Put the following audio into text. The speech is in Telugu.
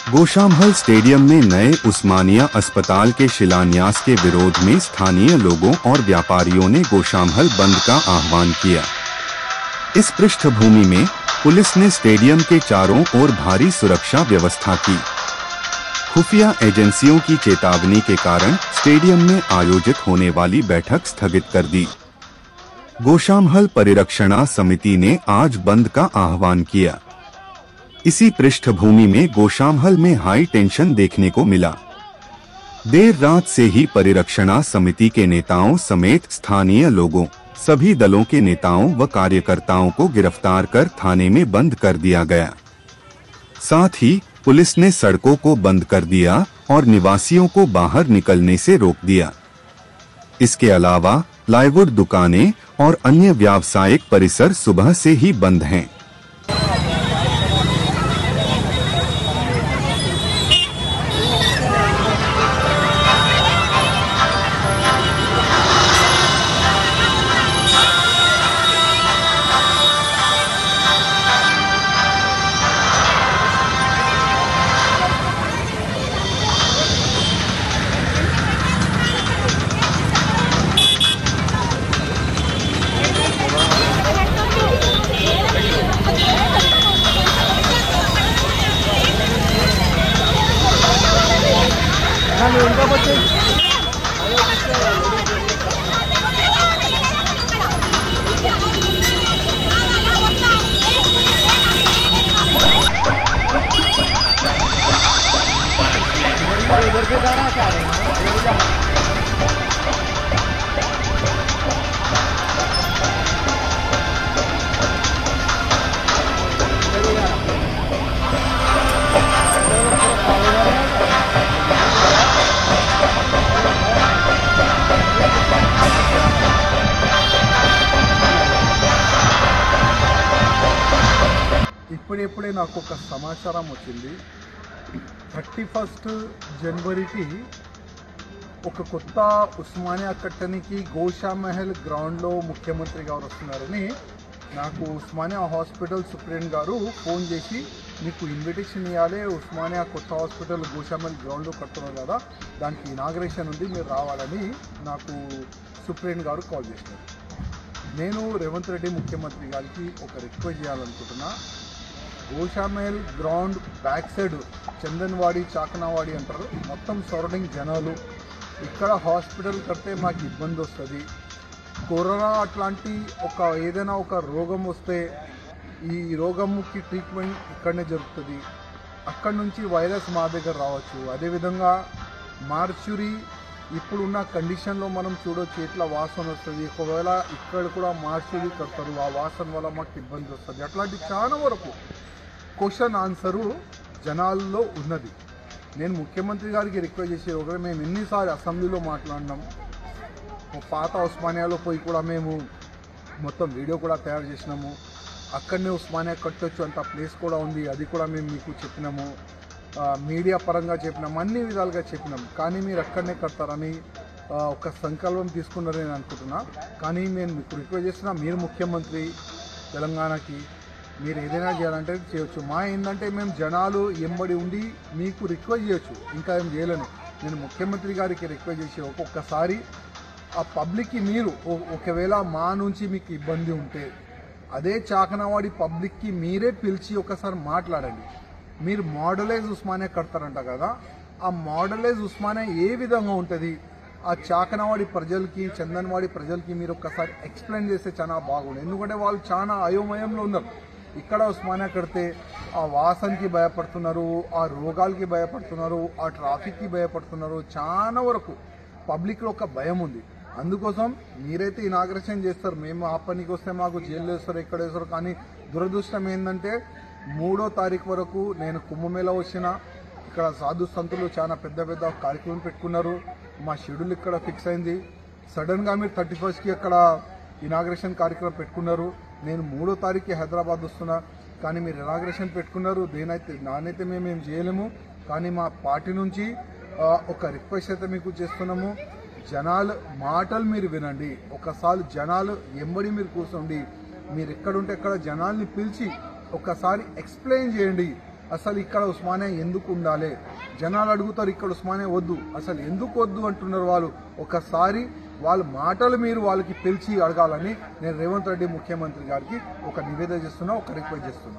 गोशामहल स्टेडियम में नए उस्मानिया अस्पताल के शिलान्यास के विरोध में स्थानीय लोगों और व्यापारियों ने गोशामहल बंद का आह्वान किया। इस पृष्ठभूमि में पुलिस ने स्टेडियम के चारों ओर भारी सुरक्षा व्यवस्था की। खुफिया एजेंसियों की चेतावनी के कारण स्टेडियम में आयोजित होने वाली बैठक स्थगित कर दी। गोशामहल परिरक्षणा समिति ने आज बंद का आह्वान किया। इसी पृष्ठभूमि में गोशामहल में हाई टेंशन देखने को मिला। देर रात से ही परिरक्षणा समिति के नेताओं समेत स्थानीय लोगों, सभी दलों के नेताओं व कार्यकर्ताओं को गिरफ्तार कर थाने में बंद कर दिया गया। साथ ही पुलिस ने सड़कों को बंद कर दिया और निवासियों को बाहर निकलने से रोक दिया। इसके अलावा प्लाईवुड दुकानें और अन्य व्यावसायिक परिसर सुबह से ही बंद हैं। ఇప్పుడే నాకు ఒక సమాచారం వచ్చింది। 31 జనవరికి ఒక కొత్త ఉస్మానియా కట్టనికి గోషామహల్ గ్రౌండ్లో ముఖ్యమంత్రి గారు వస్తున్నారని నాకు ఉస్మానియా హాస్పిటల్ సూపరింటెండెంట్ గారు ఫోన్ చేసి మీకు ఇన్విటేషన్ ఇవ్వాలి, ఉస్మానియా కొత్త హాస్పిటల్ గోషామహల్ గ్రౌండ్లో కడుతున్నారు కదా, దానికి ఇనాగ్రేషన్ ఉంది, మీరు రావాలని నాకు సూపరింటెండెంట్ గారు కాల్ చేశారు। నేను రేవంత్ రెడ్డి ముఖ్యమంత్రి గారికి ఒక రిక్వెస్ట్ చేయాలనుకుంటున్నా। Goshamahal ground back side Chandanwadi చాకనావాడి అంటారు, మొత్తం సరౌండింగ్ జనాలు, ఇక్కడ హాస్పిటల్ కడితే మాకు ఇబ్బంది వస్తుంది। కరోనా అట్లాంటి ఏదైనా ఒక రోగం వస్తే ఈ రోగంకి ట్రీట్మెంట్ ఇక్కడనే జరుగుతుంది, అక్కడి నుంచి వైరస్ మా దగ్గర రావచ్చు। అదేవిధంగా మార్చురీ ఇప్పుడున్న కండిషన్లో మనం చూడొచ్చు, ఇట్లా వాసన వస్తుంది, ఒకవేళ ఇక్కడ కూడా మార్చురీ కడతారు, ఆ వాసన వల్ల మాకు ఇబ్బంది వస్తుంది। అట్లాంటి చాలా వరకు క్వశ్చన్ ఆన్సరు జనాల్లో ఉన్నది। నేను ముఖ్యమంత్రి గారికి రిక్వెస్ట్ చేసే ఒకవేళ మేము ఎన్నిసార్లు అసెంబ్లీలో మాట్లాడినాం, పాత ఉస్మానియాలో పోయి కూడా మేము మొత్తం వీడియో కూడా తయారు చేసినాము, అక్కడనే ఉస్మానియా కట్టొచ్చు అంత ప్లేస్ కూడా ఉంది, అది కూడా మేము మీకు చెప్పినాము, మీడియా పరంగా చెప్పినాము, అన్ని విధాలుగా చెప్పినాం, కానీ మీరు అక్కడనే కడతారని ఒక సంకల్పం తీసుకున్నారని నేను అనుకుంటున్నా। కానీ నేను మీకు రిక్వెస్ట్ చేస్తున్నా, మీరు ముఖ్యమంత్రి తెలంగాణకి, మీరు ఏదైనా చేయాలంటే చేయొచ్చు। మా ఏంటంటే మేము జనాలు ఎంబడి ఉండి మీకు రిక్వెస్ట్ చేయొచ్చు, ఇంకా ఏం చేయలేను। నేను ముఖ్యమంత్రి గారికి రిక్వెస్ట్ చేసి ఒక్కొక్కసారి ఆ పబ్లిక్కి మీరు ఒకవేళ మా నుంచి మీకు ఇబ్బంది ఉంటే అదే చాకనావాడి పబ్లిక్కి మీరే పిలిచి ఒకసారి మాట్లాడండి। మీరు మోడలైజ్ ఉస్మానియా కడతారంట కదా, ఆ మోడలైజ్ ఉస్మానియా ఏ విధంగా ఉంటుంది, ఆ చాకనావాడి ప్రజలకి చందన్వాడి ప్రజలకి మీరు ఒక్కసారి ఎక్స్ప్లెయిన్ చేస్తే చాలా బాగుంది। ఎందుకంటే వాళ్ళు చాలా అయోమయంలో ఉన్నారు। ఇక్కడ ఉస్మానియా కడితే ఆ వాసనకి భయపడుతున్నారు, ఆ రోగాలకి భయపడుతున్నారు, ఆ ట్రాఫిక్కి భయపడుతున్నారు, చాలా వరకు పబ్లిక్లో ఒక భయం ఉంది। అందుకోసం మీరైతే ఇనాగ్రేషన్ చేస్తారు, మేము ఆ పనికి వస్తే మాకు జైలు వేస్తారు, ఎక్కడ వేస్తారు। కానీ దురదృష్టం ఏంటంటే 3వ తారీఖు వరకు నేను కుంభమేళా వచ్చిన, ఇక్కడ సాధు సంతులు చాలా పెద్ద పెద్ద కార్యక్రమం పెట్టుకున్నారు, మా షెడ్యూల్ ఇక్కడ ఫిక్స్ అయింది। సడన్గా మీరు 31కి అక్కడ ఇనాగ్రేషన్ కార్యక్రమం పెట్టుకున్నారు, నేను 3వ తారీఖు హైదరాబాద్ వస్తున్నా, కానీ మీరు ఇనాగ్రేషన్ పెట్టుకున్నారు, నానైతే మేమేం చేయలేము। కానీ మా పార్టీ నుంచి ఒక రిక్వెస్ట్ అయితే మీకు చేస్తున్నాము, జనాలు మాటలు మీరు వినండి. ఒకసారి జనాలు ఎంబడి మీరు కూర్చోండి. మీరు ఎక్కడుంటే ఎక్కడ జనాల్ని పిలిచి ఒకసారి ఎక్స్ప్లెయిన్ చేయండి. అసలు ఇక్కడ ఉస్మానియా ఎందుకు ఉండాలి? జనాలు అడుగుతారు ఇక్కడ ఉస్మానియా వద్దు, అసలు ఎందుకు వద్దు అంటున్నారు వాళ్ళు. ఒకసారి వాళ్ళ మాటలు మీరు వాళ్ళకి పిలిచి అడగాలని నేను రేవంత్ రెడ్డి ముఖ్యమంత్రి గారికి ఒక నివేదన చేస్తున్నా, ఒక రిక్వెస్ట్ చేస్తున్నా.